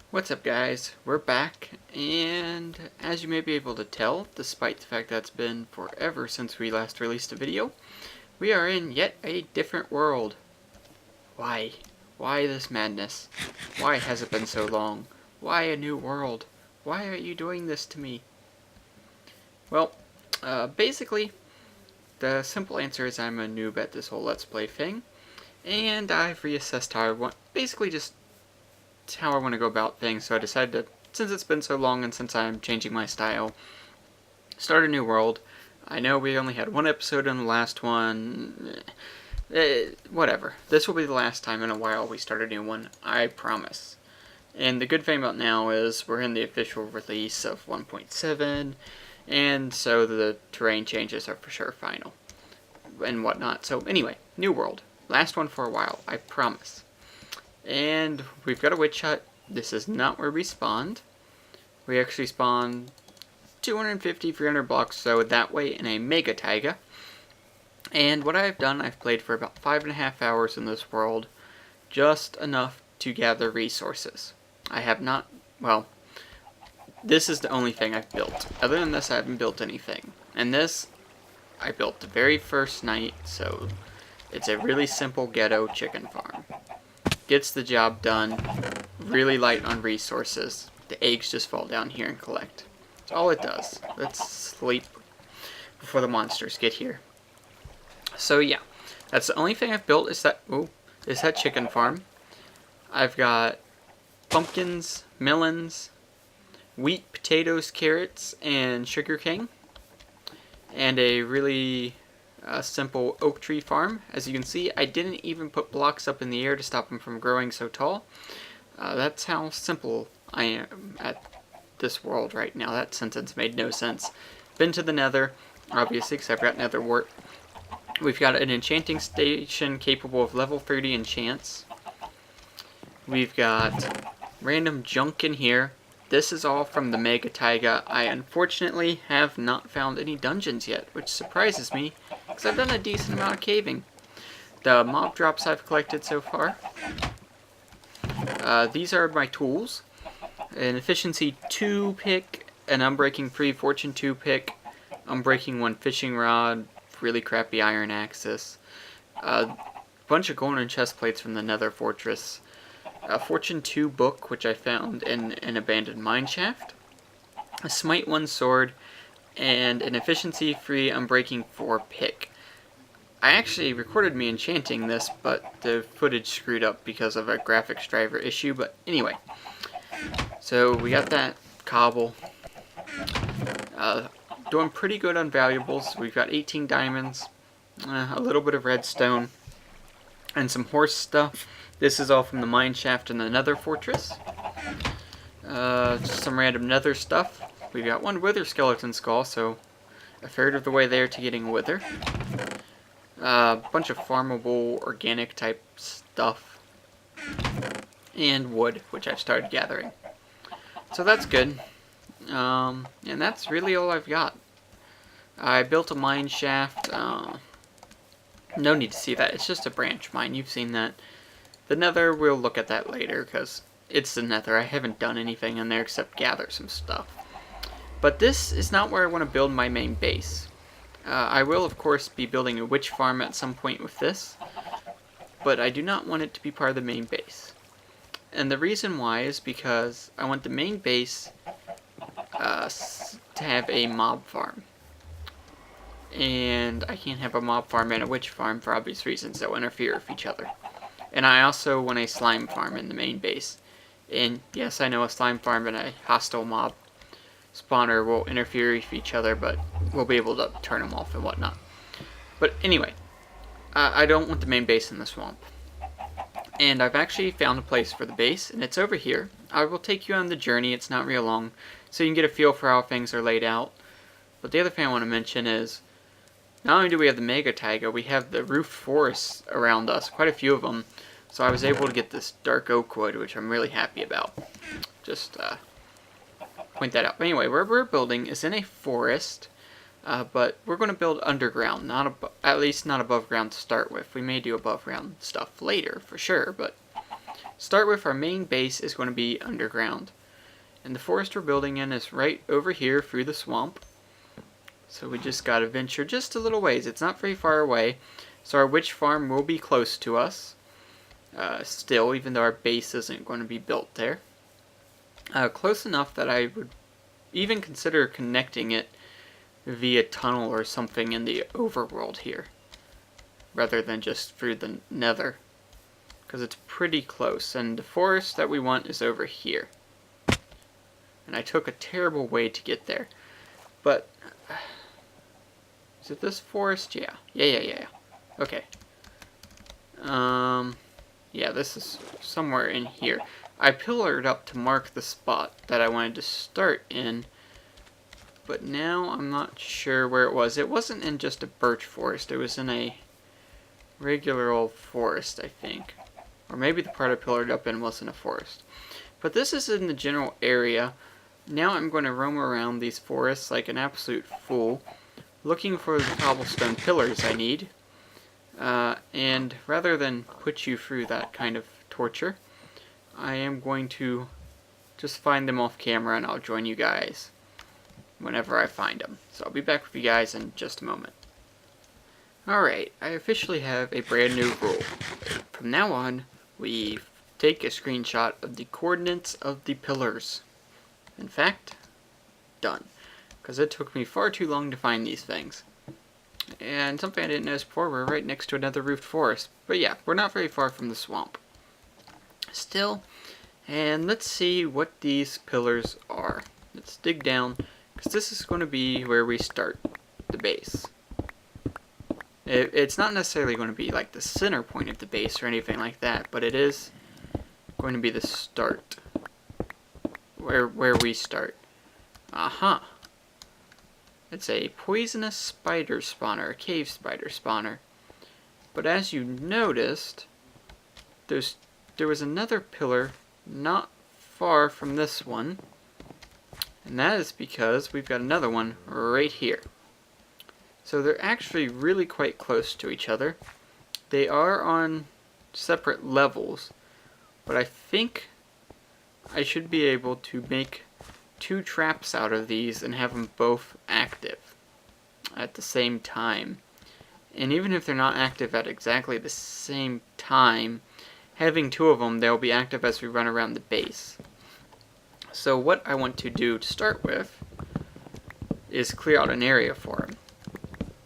What's up, guys? We're back, and as you may be able to tell, despite the fact that it's been forever since we last released a video, we are in yet a different world. Why? Why this madness? Why has it been so long? Why a new world? Why are you doing this to me? Well, basically, the simple answer is I'm a noob at this whole Let's Play thing, and I've reassessed how I want, basically just how I want to go about things, so I decided to, since it's been so long and since I'm changing my style, start a new world. I know we only had one episode in the last one, whatever. This will be the last time in a while we start a new one, I promise. And the good thing about now is we're in the official release of 1.7, and so the terrain changes are for sure final, and whatnot. So anyway, new world. Last one for a while, I promise. And we've got a witch hut. This is not where we spawned. We actually spawned 250, 300 blocks so that way in a mega taiga. And what I've done, I've played for about 5.5 hours in this world. Just enough to gather resources. I have not, well, this is the only thing I've built. Other than this, I haven't built anything. And this, I built the very first night, so it's a really simple ghetto chicken farm. Gets the job done, really light on resources. The eggs just fall down here and collect. That's all it does. Let's sleep before the monsters get here. So yeah, that's the only thing I've built is that chicken farm. I've got pumpkins, melons, wheat, potatoes, carrots, and sugarcane. And a really simple oak tree farm. As you can see, I didn't even put blocks up in the air to stop them from growing so tall. That's how simple I am at this world right now. That sentence made no sense. Been to the nether, obviously, because I've got nether wart. We've got an enchanting station capable of level 30 enchants. We've got random junk in here. This is all from the Mega Taiga. I unfortunately have not found any dungeons yet, which surprises me, because I've done a decent amount of caving. The mob drops I've collected so far. These are my tools. An efficiency 2 pick, an unbreaking 3 fortune 2 pick, unbreaking 1 fishing rod, really crappy iron axis, a bunch of golden chest plates from the nether fortress, a Fortune 2 book, which I found in an abandoned mineshaft, a Smite 1 sword, and an Efficiency 3 Unbreaking 4 pick. I actually recorded me enchanting this, but the footage screwed up because of a graphics driver issue, but anyway. So we got that cobble. Doing pretty good on valuables. We've got 18 diamonds, a little bit of redstone, and some horse stuff. This is all from the mine shaft in the nether fortress. Just some random nether stuff. We've got 1 wither skeleton skull, so a third of the way there to getting a wither. Bunch of farmable organic type stuff. And wood, which I've started gathering. So that's good. And that's really all I've got. I built a mine shaft. No need to see that. It's just a branch mine. You've seen that. The nether, we'll look at that later, because it's the nether. I haven't done anything in there except gather some stuff. But this is not where I want to build my main base. I will, of course, be building a witch farm at some point with this, but I do not want it to be part of the main base. And the reason why is because I want the main base to have a mob farm. And I can't have a mob farm and a witch farm for obvious reasons. They'll interfere with each other. And I also want a slime farm in the main base. And yes, I know a slime farm and a hostile mob spawner will interfere with each other, but we'll be able to turn them off and whatnot. But anyway, I don't want the main base in the swamp. And I've actually found a place for the base, and it's over here. I will take you on the journey. It's not real long, so you can get a feel for how things are laid out. But the other thing I want to mention is, not only do we have the Mega Taiga, we have the roof forests around us, quite a few of them. So I was able to get this dark oak wood, which I'm really happy about. Just point that out. But anyway, where we're building is in a forest, but we're going to build underground, at least not above ground to start with. We may do above ground stuff later, for sure, but start with, our main base is going to be underground. And the forest we're building in is right over here through the swamp. So we just gotta venture just a little ways. It's not very far away. So our witch farm will be close to us. Still, even though our base isn't going to be built there. Close enough that I would even consider connecting it via tunnel or something in the overworld here, rather than just through the nether, because it's pretty close, and the forest that we want is over here. And I took a terrible way to get there, but is it this forest? Yeah. Okay. Yeah, this is somewhere in here. I pillared up to mark the spot that I wanted to start in, but now I'm not sure where it was. It wasn't in just a birch forest, it was in a regular old forest, I think. Or maybe the part I pillared up in wasn't a forest. But this is in the general area. Now I'm going to roam around these forests like an absolute fool, looking for the cobblestone pillars I need. And rather than put you through that kind of torture, I am going to just find them off camera, and I'll join you guys whenever I find them. So I'll be back with you guys in just a moment. Alright, I officially have a brand new rule. From now on, we take a screenshot of the coordinates of the pillars. In fact, done. Because it took me far too long to find these things. And something I didn't notice before, we're right next to another roofed forest. But yeah, we're not very far from the swamp. Still, and let's see what these pillars are. Let's dig down, because this is going to be where we start the base. It's not necessarily going to be like the center point of the base or anything like that, but it is going to be the start. Where we start. Aha! It's a poisonous spider spawner, a cave spider spawner. But as you noticed, there was another pillar not far from this one. And that is because we've got another one right here. So they're actually really quite close to each other. They are on separate levels, but I think I should be able to make 2 traps out of these and have them both active at the same time. And even if they're not active at exactly the same time, having 2 of them, they'll be active as we run around the base. So what I want to do to start with is clear out an area for them.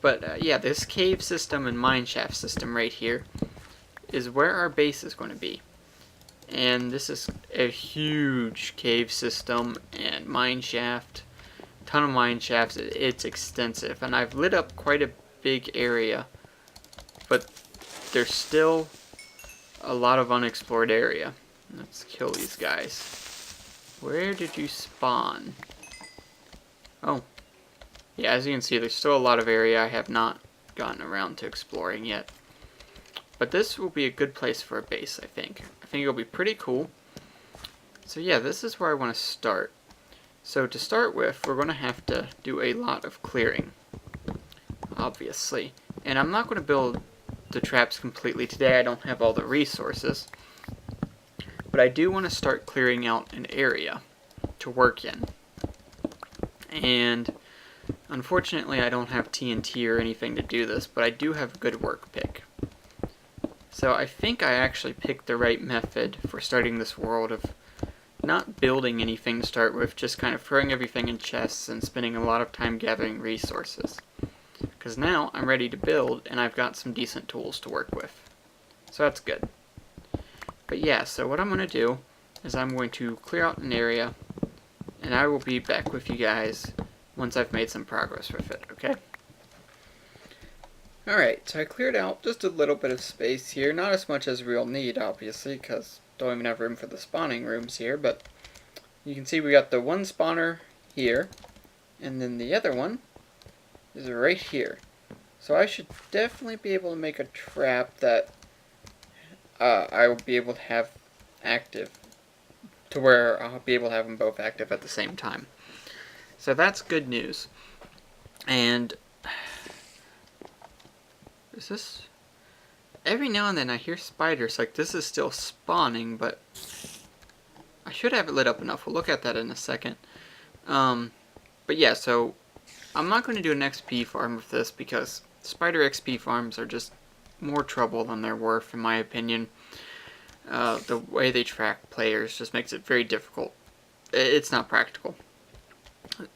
But yeah, this cave system and mineshaft system right here is where our base is going to be. And this is a huge cave system and mineshaft, ton of mineshafts. It's extensive, and I've lit up quite a big area, but there's still a lot of unexplored area. Let's kill these guys. Where did you spawn? Oh. Yeah, as you can see, there's still a lot of area I have not gotten around to exploring yet. But this will be a good place for a base, I think. I think it'll be pretty cool. So yeah, this is where I want to start. So to start with, we're going to have to do a lot of clearing, obviously. And I'm not going to build the traps completely today. I don't have all the resources. But I do want to start clearing out an area to work in. And unfortunately, I don't have TNT or anything to do this, but I do have a good work pick. So I think I actually picked the right method for starting this world of not building anything to start with, just kind of throwing everything in chests and spending a lot of time gathering resources. Because now I'm ready to build, and I've got some decent tools to work with. So that's good. But yeah, so what I'm going to do is I'm going to clear out an area, and I will be back with you guys once I've made some progress with it, okay? Alright, so I cleared out just a little bit of space here, not as much as we'll need, obviously, because don't even have room for the spawning rooms here, but you can see we got the one spawner here, and then the other one is right here. So I should definitely be able to make a trap that I will be able to have active, to where I'll be able to have them both active at the same time. So that's good news. And is this? every now and then I hear spiders. Like, this is still spawning, but I should have it lit up enough. We'll look at that in a second. But yeah, so I'm not going to do an XP farm with this because spider XP farms are just more trouble than they're worth, in my opinion. The way they track players just makes it very difficult. It's not practical.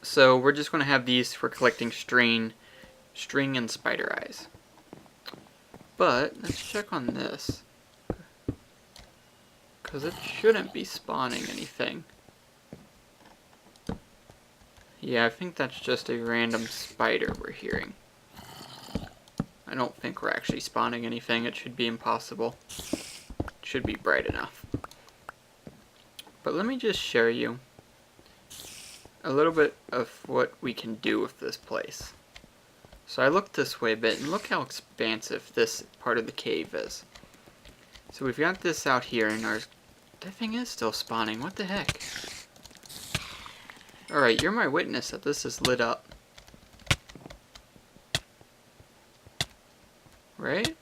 So we're just going to have these for collecting string and spider eyes. But let's check on this, because it shouldn't be spawning anything. Yeah, I think that's just a random spider we're hearing. I don't think we're actually spawning anything. It should be impossible. It should be bright enough. But let me just show you a little bit of what we can do with this place. So I looked this way a bit, and look how expansive this part of the cave is. So we've got this out here, and that thing is still spawning. What the heck? Alright, you're my witness that this is lit up. Right?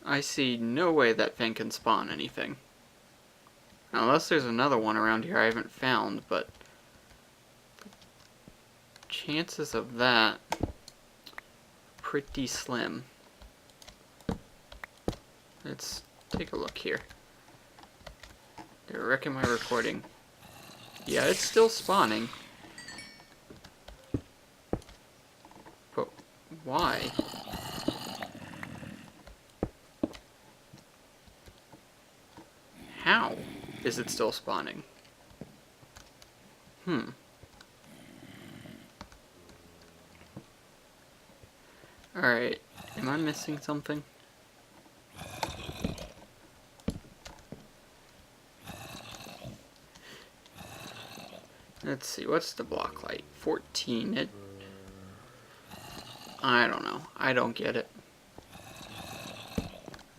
I see no way that thing can spawn anything. Unless there's another one around here I haven't found, but chances of that pretty slim. Let's take a look here. I reckon my recording. Yeah, it's still spawning. But why? How is it still spawning? Alright, am I missing something? Let's see, what's the block height? 14. I don't know. I don't get it.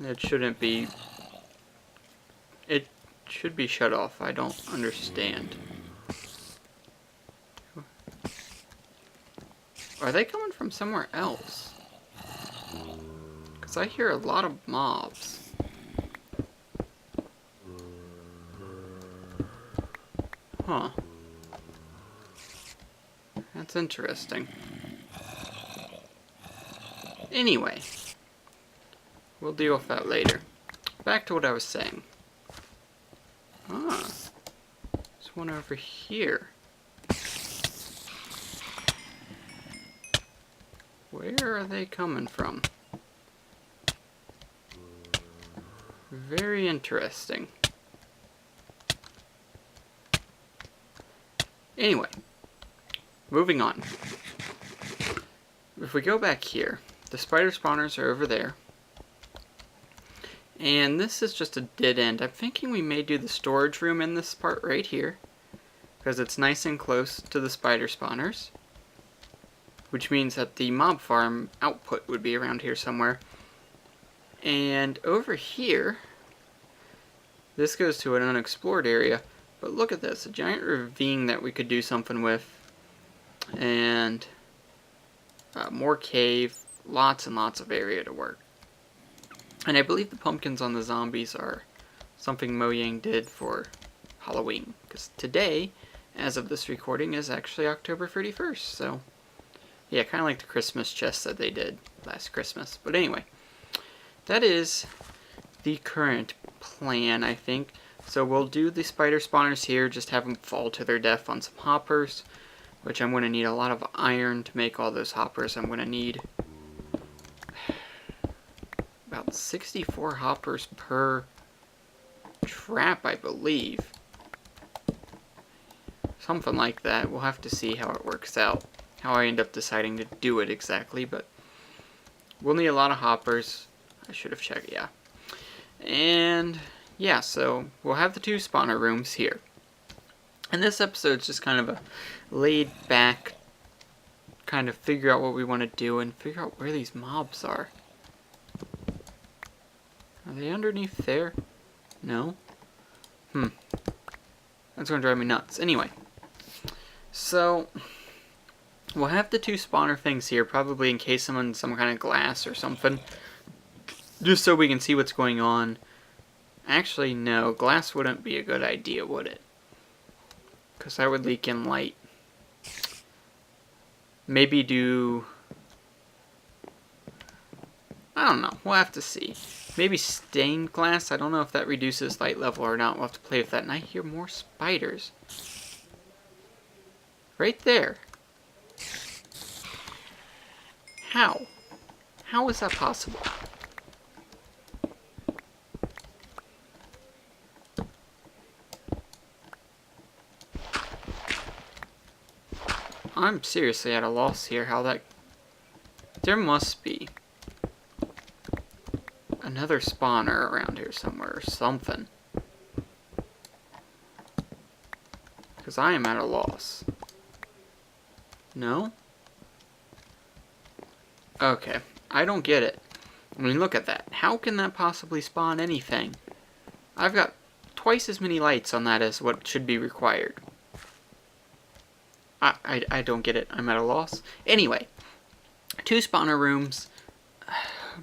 It shouldn't be... It should be shut off. I don't understand. Are they coming from somewhere else? Because I hear a lot of mobs. Huh. That's interesting. Anyway, we'll deal with that later. Back to what I was saying. Ah, there's one over here. Where are they coming from? Very interesting. Anyway, moving on. If we go back here, the spider spawners are over there. And this is just a dead end. I'm thinking we may do the storage room in this part right here, because it's nice and close to the spider spawners. Which means that the mob farm output would be around here somewhere. And over here, this goes to an unexplored area. But look at this, a giant ravine that we could do something with. And more cave, lots and lots of area to work. And I believe the pumpkins on the zombies are something Mojang did for Halloween. Because today, as of this recording, is actually October 31st. So, yeah, kind of like the Christmas chest that they did last Christmas. But anyway, that is the current plan, I think. So we'll do the spider spawners here, just have them fall to their death on some hoppers. Which I'm going to need a lot of iron to make all those hoppers. I'm going to need about 64 hoppers per trap, I believe. Something like that. We'll have to see how it works out. How I end up deciding to do it exactly. But we'll need a lot of hoppers. I should have checked, yeah. And yeah, so we'll have the 2 spawner rooms here. And this episode's just kind of a laid back, kind of figure out what we want to do and figure out where these mobs are. Are they underneath there? No? That's going to drive me nuts. Anyway, so We'll have the 2 spawner things here, probably encase them in some kind of glass or something, just so we can see what's going on. Actually, no, glass wouldn't be a good idea, would it? Because that would leak in light. Maybe do... I don't know, we'll have to see. Maybe stained glass, I don't know if that reduces light level or not, we'll have to play with that. And I hear more spiders. Right there. How? How is that possible? I'm seriously at a loss here how that... There must be another spawner around here somewhere or something. Because I am at a loss. No? Okay, I don't get it. I mean, look at that. How can that possibly spawn anything? I've got twice as many lights on that as what should be required. I don't get it. I'm at a loss. Anyway, 2 spawner rooms.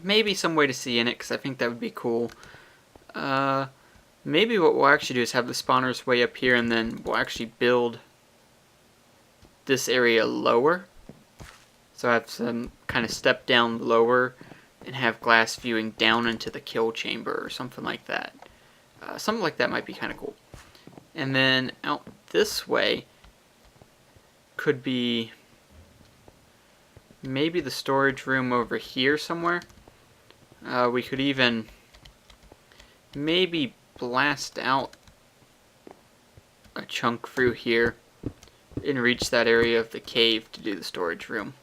Maybe some way to see in it, because I think that would be cool. Maybe what we'll actually do is have the spawners way up here, and then we'll actually build this area lower. So I have some kind of step down lower and have glass viewing down into the kill chamber or something like that. Something like that might be kind of cool. And then out this way could be maybe the storage room over here somewhere. We could even maybe blast out a chunk through here and reach that area of the cave to do the storage room.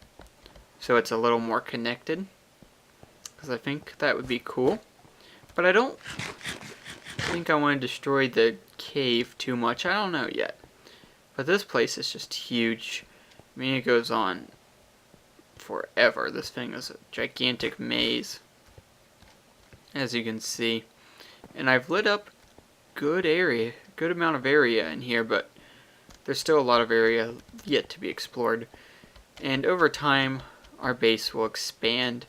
So it's a little more connected, because I think that would be cool. But I don't think I want to destroy the cave too much. I don't know yet. But this place is just huge. I mean, it goes on forever. This thing is a gigantic maze, as you can see. And I've lit up good amount of area in here, but there's still a lot of area yet to be explored. And over time, our base will expand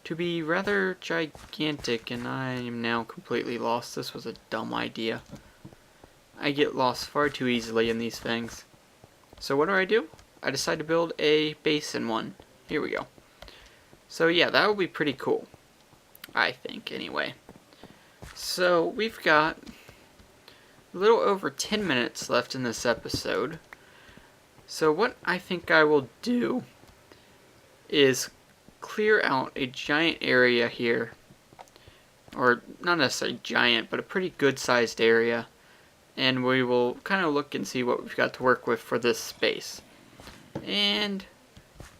to be rather gigantic, and I am now completely lost. This was a dumb idea. I get lost far too easily in these things. So what do? I decide to build a base in one. Here we go. So yeah, that would be pretty cool. I think, anyway. So we've got a little over 10 minutes left in this episode. So what I think I will do is clear out a giant area here. Or not necessarily giant, but a pretty good sized area. And we will kind of look and see what we've got to work with for this space. And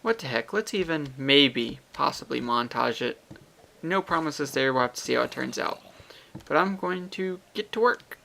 what the heck, let's even maybe possibly montage it. No promises there, we'll have to see how it turns out. But I'm going to get to work.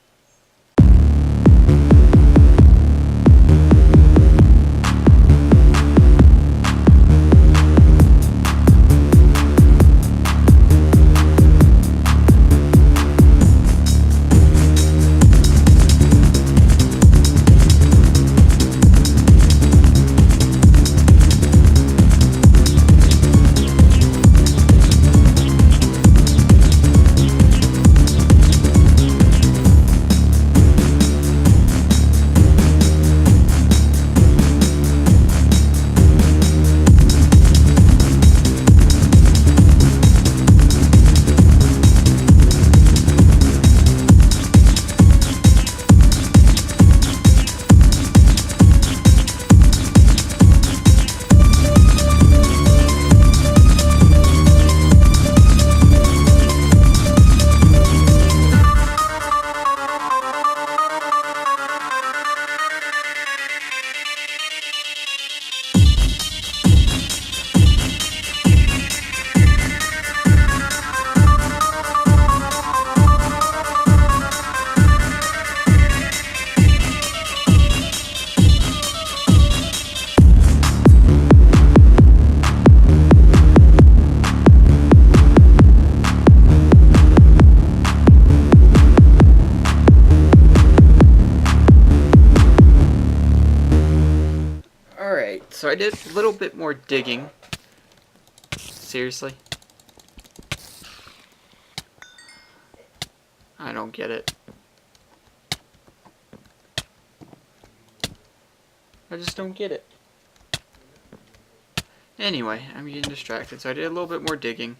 So I did a little bit more digging. Seriously? I don't get it. I just don't get it. Anyway, I'm getting distracted, so I did a little bit more digging.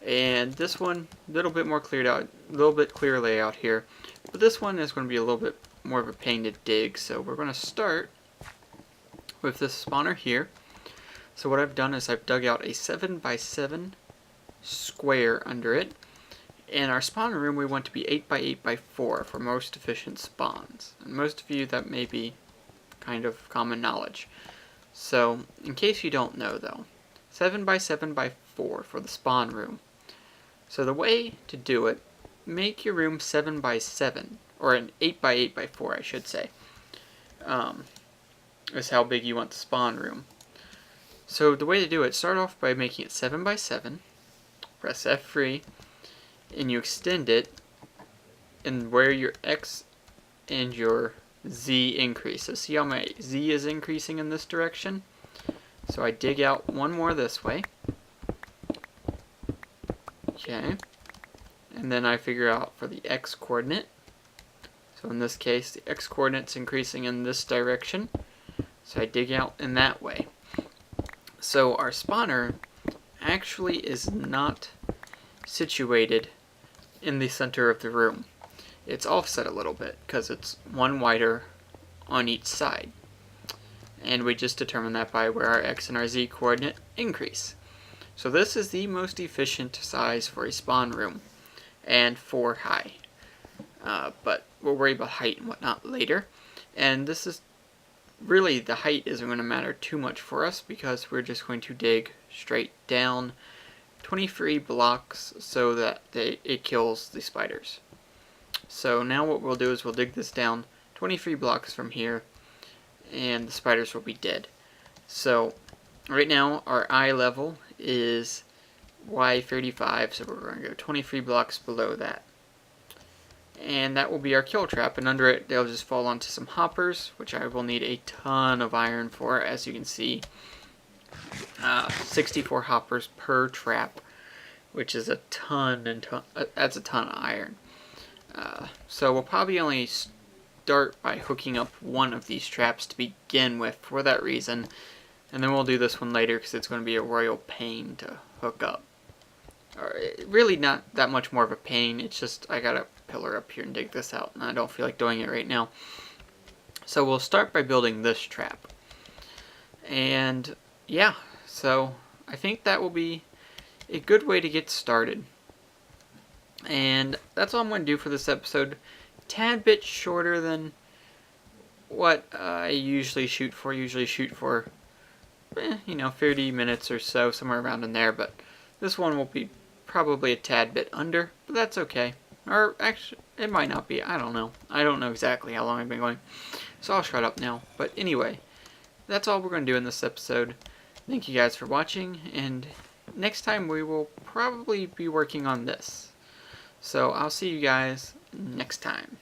And this one, a little bit more cleared out, a little bit clearer layout here. But this one is going to be a little bit more of a pain to dig, so we're going to start with this spawner here. So what I've done is I've dug out a 7x7 square under it. And our spawner room we want to be 8x8x4 for most efficient spawns. And most of you that may be kind of common knowledge. So, in case you don't know though, 7x7x4 for the spawn room. So the way to do it, make your room 7x7, or an 8x8x4 I should say, is how big you want the spawn room. So the way to do it, start off by making it 7x7, press F3, and you extend it, and where your X and your Z increases. See how my Z is increasing in this direction? So I dig out one more this way. Okay. And then I figure out for the X coordinate. So in this case, the X coordinate's increasing in this direction. So I dig out in that way. So our spawner actually is not situated in the center of the room. It's offset a little bit because it's one wider on each side. And we just determine that by where our X and our Z coordinate increase. So this is the most efficient size for a spawn room and for high. But we'll worry about height and whatnot later. And this is really, the height isn't going to matter too much for us because we're just going to dig straight down 23 blocks so that it kills the spiders. So now what we'll do is we'll dig this down 23 blocks from here and the spiders will be dead. So right now our eye level is Y35, so we're going to go 23 blocks below that. And that will be our kill trap, and under it they'll just fall onto some hoppers, which I will need a ton of iron for, as you can see. 64 hoppers per trap, which is a ton, and that's a ton of iron. So we'll probably only start by hooking up one of these traps to begin with for that reason, and then we'll do this one later because it's going to be a royal pain to hook up. Or really not that much more of a pain, it's just I gotta pillar up here and dig this out, and I don't feel like doing it right now. So we'll start by building this trap. And yeah, so I think that will be a good way to get started. And that's all I'm going to do for this episode. Tad bit shorter than what I usually shoot for. Usually shoot for, 30 minutes or so, somewhere around in there. But this one will be probably a tad bit under, but that's okay. Or actually, it might not be. I don't know. I don't know exactly how long I've been going. So I'll shut up now. But anyway, that's all we're going to do in this episode. Thank you guys for watching, and next time we will probably be working on this. So I'll see you guys next time.